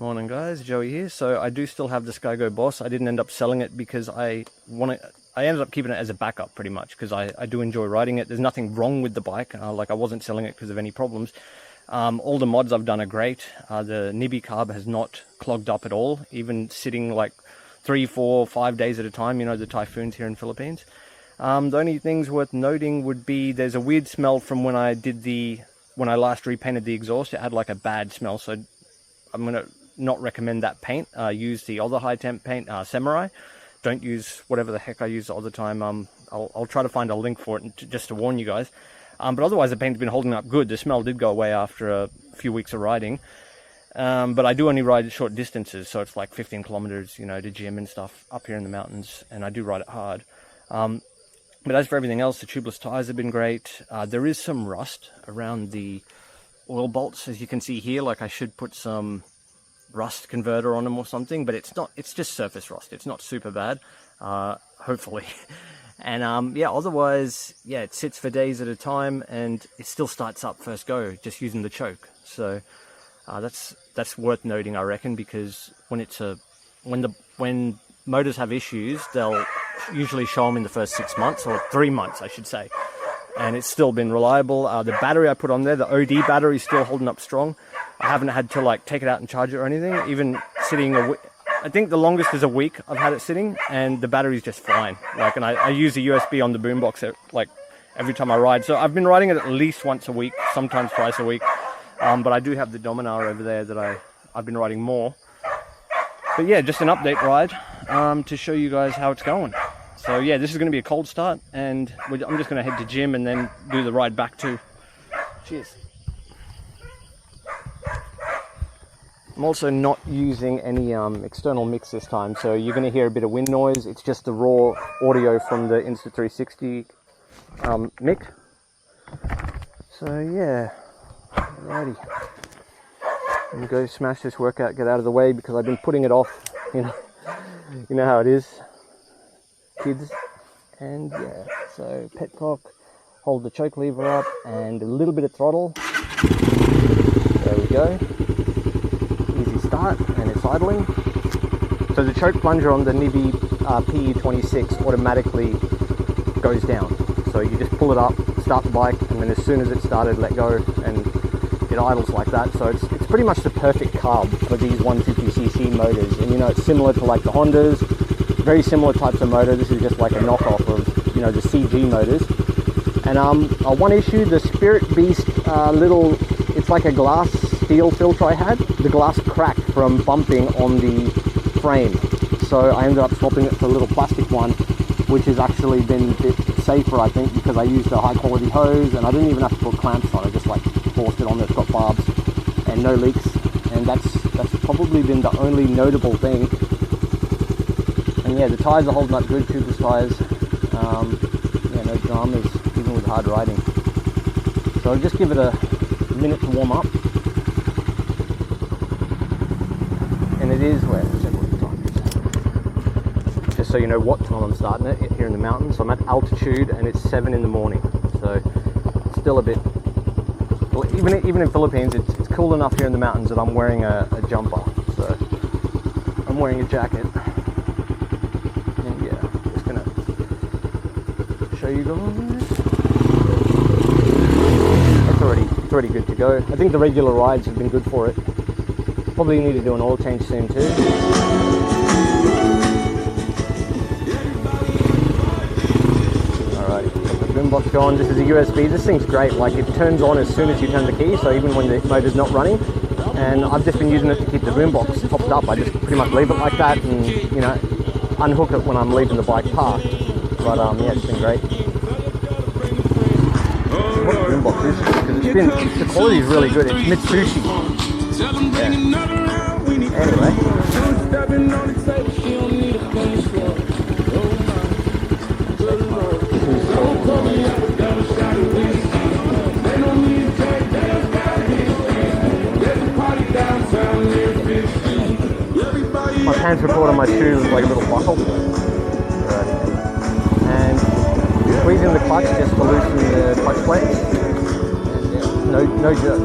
Morning guys, Joey here. So I do still have the Skygo Boss. I didn't end up selling it because I ended up keeping it as a backup pretty much because I do enjoy riding it. There's nothing wrong with the bike. Like I wasn't selling it because of any problems. All the mods I've done are great. The Nibby carb has not clogged up at all, even sitting like 3, 4, 5 days at a time, you know, the typhoons here in Philippines. The only things worth noting would be there's a weird smell from when I last repainted the exhaust. It had like a bad smell, so I'm gonna not recommend that paint. Use the other high temp paint, Samurai. Don't use whatever the heck I use all the time. I'll try to find a link for it just to warn you guys. But otherwise the paint's been holding up good. The smell did go away after a few weeks of riding. But I do only ride short distances, so it's like 15 kilometers, you know, to gym and stuff up here in the mountains, and I do ride it hard. But as for everything else, the tubeless tires have been great. There is some rust around the oil bolts, as you can see here. Like I should put some rust converter on them or something, but it's not. It's just surface rust. It's not super bad, hopefully. And yeah, otherwise, yeah, it sits for days at a time, and it still starts up first go, just using the choke. So that's worth noting, I reckon, because when motors have issues, they'll usually show them in the first 6 months, or 3 months, I should say. And it's still been reliable. The battery I put on there, the OD battery, is still holding up strong. I haven't had to like take it out and charge it or anything. Even sitting I think the longest is a week I've had it sitting, and the battery's just fine. Like, and I use a USB on the boombox like every time I ride. So I've been riding it at least once a week, sometimes twice a week. But I do have the Dominar over there that I've been riding more. But yeah, just an update ride to show you guys how it's going. So yeah, this is going to be a cold start, and I'm just going to head to gym and then do the ride back too. Cheers. I'm also not using any external mix this time, so you're going to hear a bit of wind noise. It's just the raw audio from the Insta360 mic. So yeah, alrighty. I'm going to go smash this workout, get out of the way, because I've been putting it off, you know how it is, kids. And yeah, so petcock, hold the choke lever up, and a little bit of throttle. There we go. Easy start, and it's idling. So the choke plunger on the Nibby PE26 automatically goes down. So you just pull it up, start the bike, and then as soon as it started, let go, and it idles like that. So it's pretty much the perfect carb for these 150cc motors. And you know, it's similar to like the Hondas, very similar types of motor. This is just like a knockoff of, you know, the CG motors. And one issue, the Spirit Beast it's like a glass steel filter I had. The glass cracked from bumping on the frame. So I ended up swapping it for a little plastic one, which has actually been a bit safer, I think, because I used a high quality hose, and I didn't even have to put clamps on it. Just like forced it on there. It's got barbs and no leaks, and that's probably been the only notable thing. And yeah, the tires are holding up good, tubeless tires. Yeah, no dramas, even with hard riding. So I'll just give it a minute to warm up. And it is, check what the time is. Just so you know what time I'm starting it here in the mountains. So I'm at altitude, and it's 7 in the morning. So it's still a bit, even in Philippines, it's cool enough here in the mountains that I'm wearing a jumper. So I'm wearing a jacket. And yeah, just gonna show you guys. It's already good to go. I think the regular rides have been good for it. Probably need to do an oil change soon too. Alright, got the boombox going. This is a USB. This thing's great. Like, it turns on as soon as you turn the key, so even when the motor's not running. And I've just been using it to keep the boombox topped up. I just pretty much leave it like that, and you know, unhook it when I'm leaving the bike parked. But yeah, it's been great. What the boombox is, because the quality is really good. It's Mitsubishi. Yeah. Anyway. My pants were caught on my shoe with like a little buckle. Right. And squeezing the clutch just to loosen the clutch plates. And yeah, no jerk.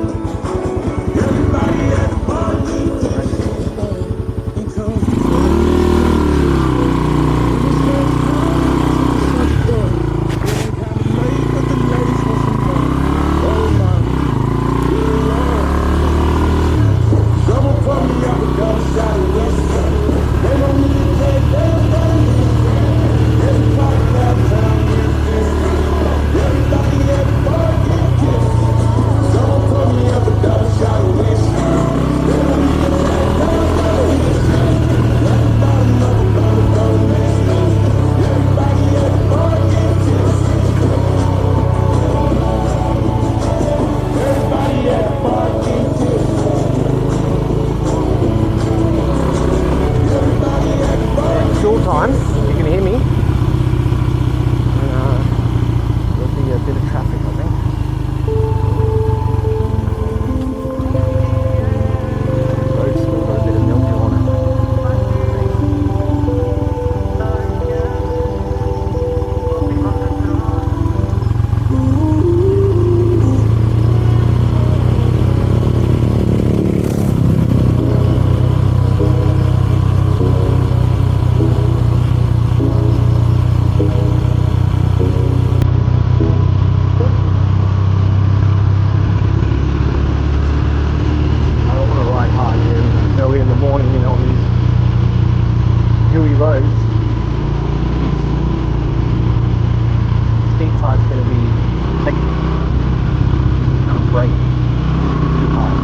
bumpy roads, steep part's going to be technical. Great. Too hard.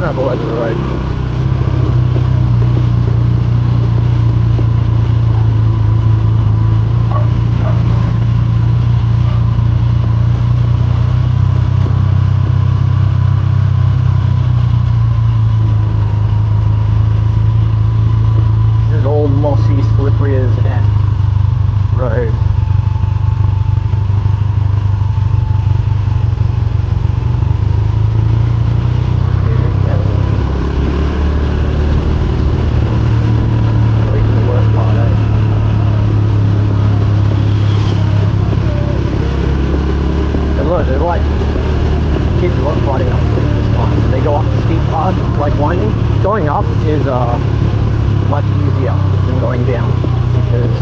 Up all over the road. This is all mossy, slippery as F road. They're like kids riding up this time. They go up the steep part, like winding. Going up is much easier than going down because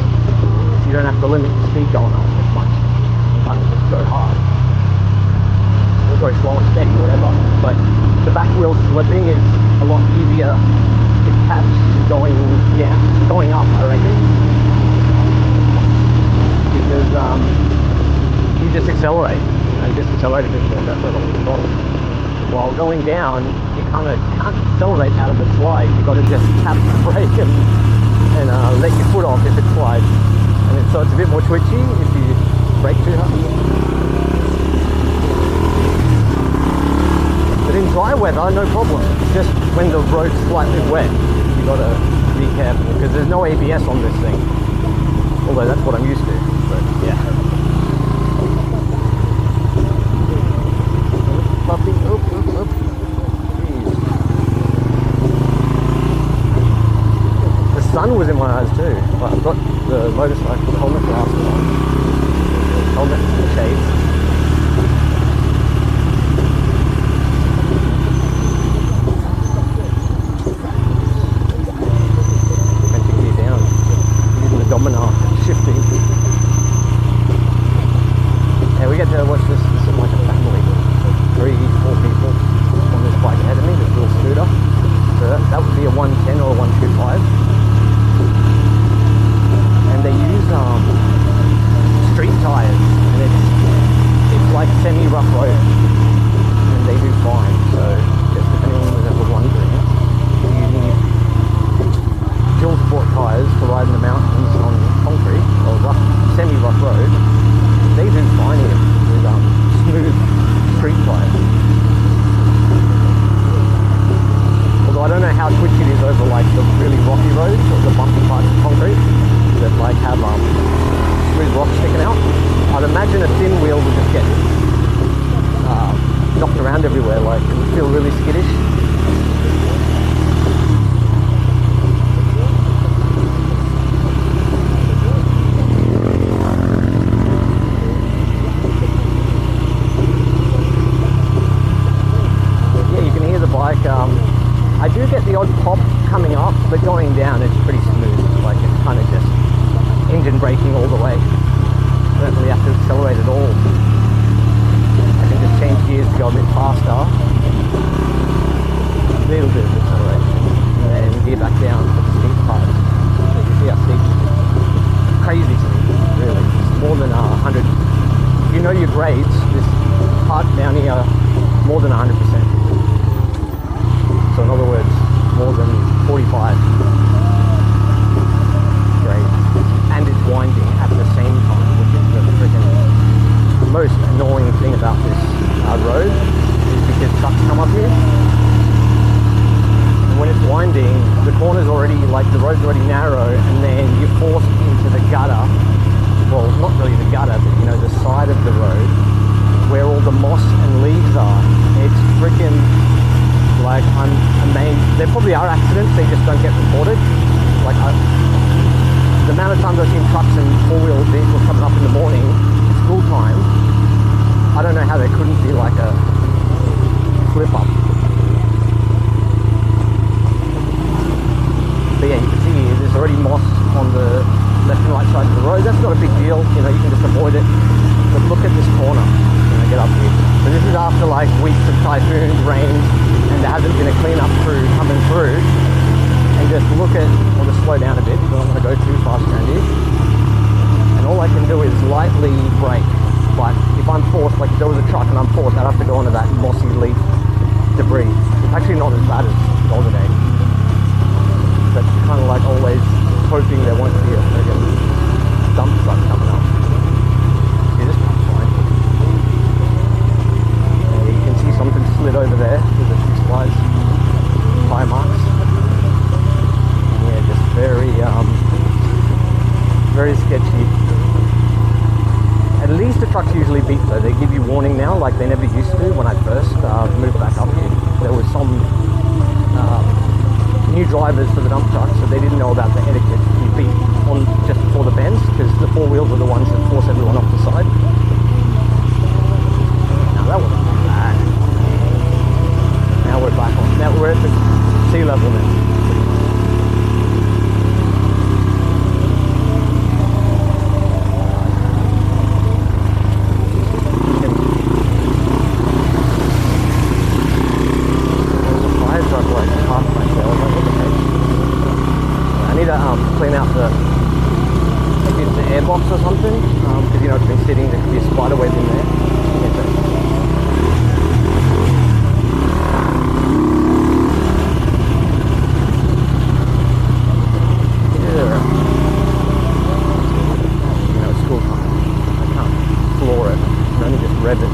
you don't have to limit the speed going up as much. You kind of just go hard. Or go slow and steady, whatever. But the back wheel slipping is a lot easier to catch going up, I reckon. Because you just accelerate. I just accelerate a bit more, that's what I'm talking. While going down, you kind of can't accelerate out of the slide. You've got to just tap the brake and let your foot off if it slides. And so it's a bit more twitchy if you brake too hard. But in dry weather, no problem. Just when the road's slightly wet, you've got to be careful because there's no ABS on this thing. Although that's what I'm used to, but yeah. Puppy, oop. Jeez. The sun was in my eyes too. But I've got the motorcycle helmet glasses on. Helmet and shades. Venting gear down. Using the domino shifting. Yeah, we get to watch this. This is like a family. 3-4 people on this bike ahead of me, this little scooter. So that would be a 110 or a 125. And they use street tires, and it's like semi-rough road, and they do fine. So just if anyone was ever wondering, you need dual sport tires to ride in the mountains on concrete or rough, semi-rough road. They do fine here with smooth street tires. Although I don't know how twitchy it is over like the really rocky roads or the bumpy parts of concrete that like have smooth rocks sticking out. I'd imagine a thin wheel would just get knocked around everywhere, like it would feel really skittish. I do get the odd pop coming up, but going down it's pretty smooth. Like it's kind of just engine braking all the way. I don't really have to accelerate at all. I can just change gears to go a bit faster. there probably are accidents, they just don't get reported. Like the amount of times I've seen trucks and four-wheel vehicles coming up in the morning, school time, I don't know how there couldn't be like a slip up. But yeah, you can see here, there's already moss on the left and right side of the road. That's not a big deal, you know, you can just avoid it. But look at this corner when I get up here. So this is after like weeks of typhoons, rain, and there hasn't been a cleanup crew coming through. And just look at, I'll just slow down a bit because I don't want to go too fast around here. And all I can do is lightly brake. But if I'm forced, like if there was a truck and I'm forced, I'd have to go onto that mossy leaf debris. It's actually not as bad as the other day. But kind of like always hoping there won't be a friggin' dump truck coming up. See, this one's fine. Yeah, you can see something slid over there with a few slides, tire marks. And yeah, just very sketchy. At least the trucks usually beep though. They give you warning now, like they never used to when I first moved back up here. There was some new drivers for the dump trucks, so they didn't know about the etiquette. You beep on just before the bends, because the four wheels are the ones that force everyone off the side. Now that wasn't bad. Now we're back on. Now we're at the sea level now. Clean out the, maybe it's the airbox or something, because you know it's been sitting, there could be a spider web in there. Yeah. You know, it's school time. I can't floor it. I can only just rev it.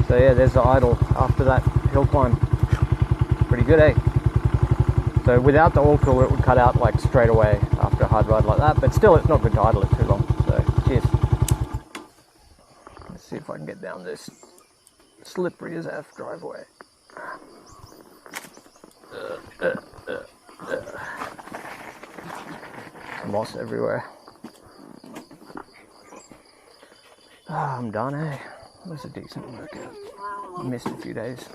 So yeah, there's the idle after that hill climb. Pretty good, eh? So without the oil cooler, it would cut out like straight away after a hard ride like that, but still it's not good to idle it too long. So cheers. Let's see if I can get down this slippery as F driveway. Moss everywhere. I'm done, eh? That was a decent workout. I missed a few days.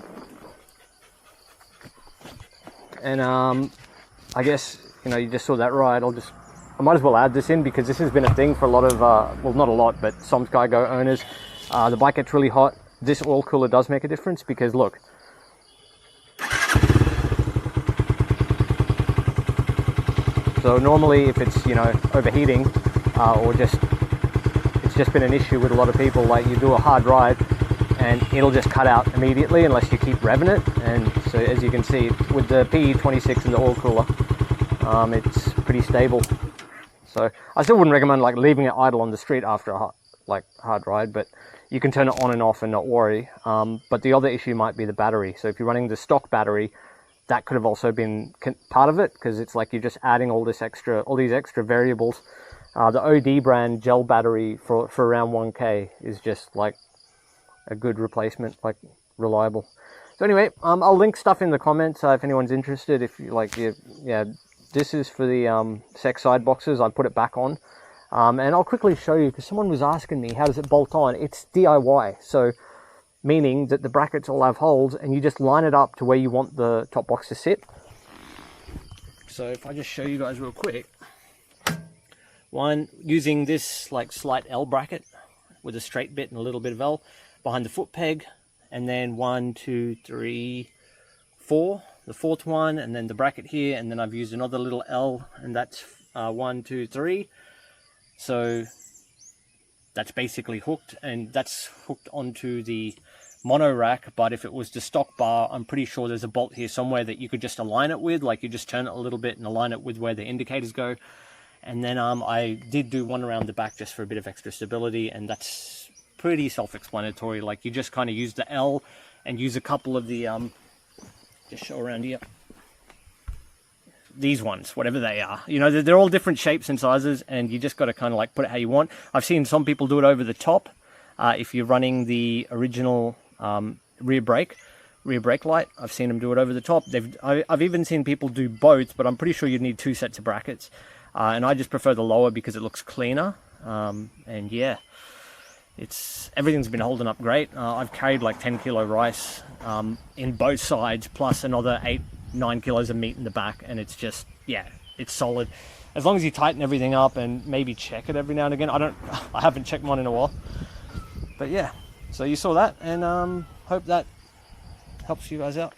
And I guess, you know, you just saw that ride. I might as well add this in because this has been a thing for a lot of, well, not a lot, but some Skygo owners. The bike gets really hot. This oil cooler does make a difference because look. So normally if it's, you know, overheating or just, it's just been an issue with a lot of people, like you do a hard ride and it'll just cut out immediately unless you keep revving it. And so as you can see with the PE26 and the oil cooler, it's pretty stable. So I still wouldn't recommend like leaving it idle on the street after a hard ride, but you can turn it on and off and not worry. But the other issue might be the battery. So if you're running the stock battery, that could have also been part of it, because it's like you're just adding all these extra variables. The OD brand gel battery for around 1K is just like a good replacement, like reliable. So anyway, I'll link stuff in the comments if anyone's interested. If you like, yeah, this is for the Sec side boxes. I put it back on, and I'll quickly show you because someone was asking me how does it bolt on. It's DIY, so meaning that the brackets all have holes and you just line it up to where you want the top box to sit. So if I just show you guys real quick, one using this like slight L bracket with a straight bit and a little bit of L behind the foot peg, and then 1, 2, 3, 4, the fourth one, and then the bracket here, and then I've used another little L, and that's 1, 2, 3. So that's basically hooked, and that's hooked onto the mono rack. But if it was the stock bar, I'm pretty sure there's a bolt here somewhere that you could just align it with, like you just turn it a little bit and align it with where the indicators go. And then I did do one around the back just for a bit of extra stability, and that's pretty self-explanatory. Like you just kind of use the L and use a couple of the just show around here, these ones, whatever they are, you know, they're all different shapes and sizes, and you just got to kind of like put it how you want. I've seen some people do it over the top if you're running the original rear brake light. I've seen them do it over the top. I've even seen people do both, but I'm pretty sure you'd need 2 sets of brackets, and I just prefer the lower because it looks cleaner. And yeah, everything's been holding up great. I've carried like 10 kilo rice in both sides, plus another 8-9 kilos of meat in the back, and it's just, yeah, it's solid. As long as you tighten everything up and maybe check it every now and again. I haven't checked mine in a while, but yeah. So you saw that, and hope that helps you guys out.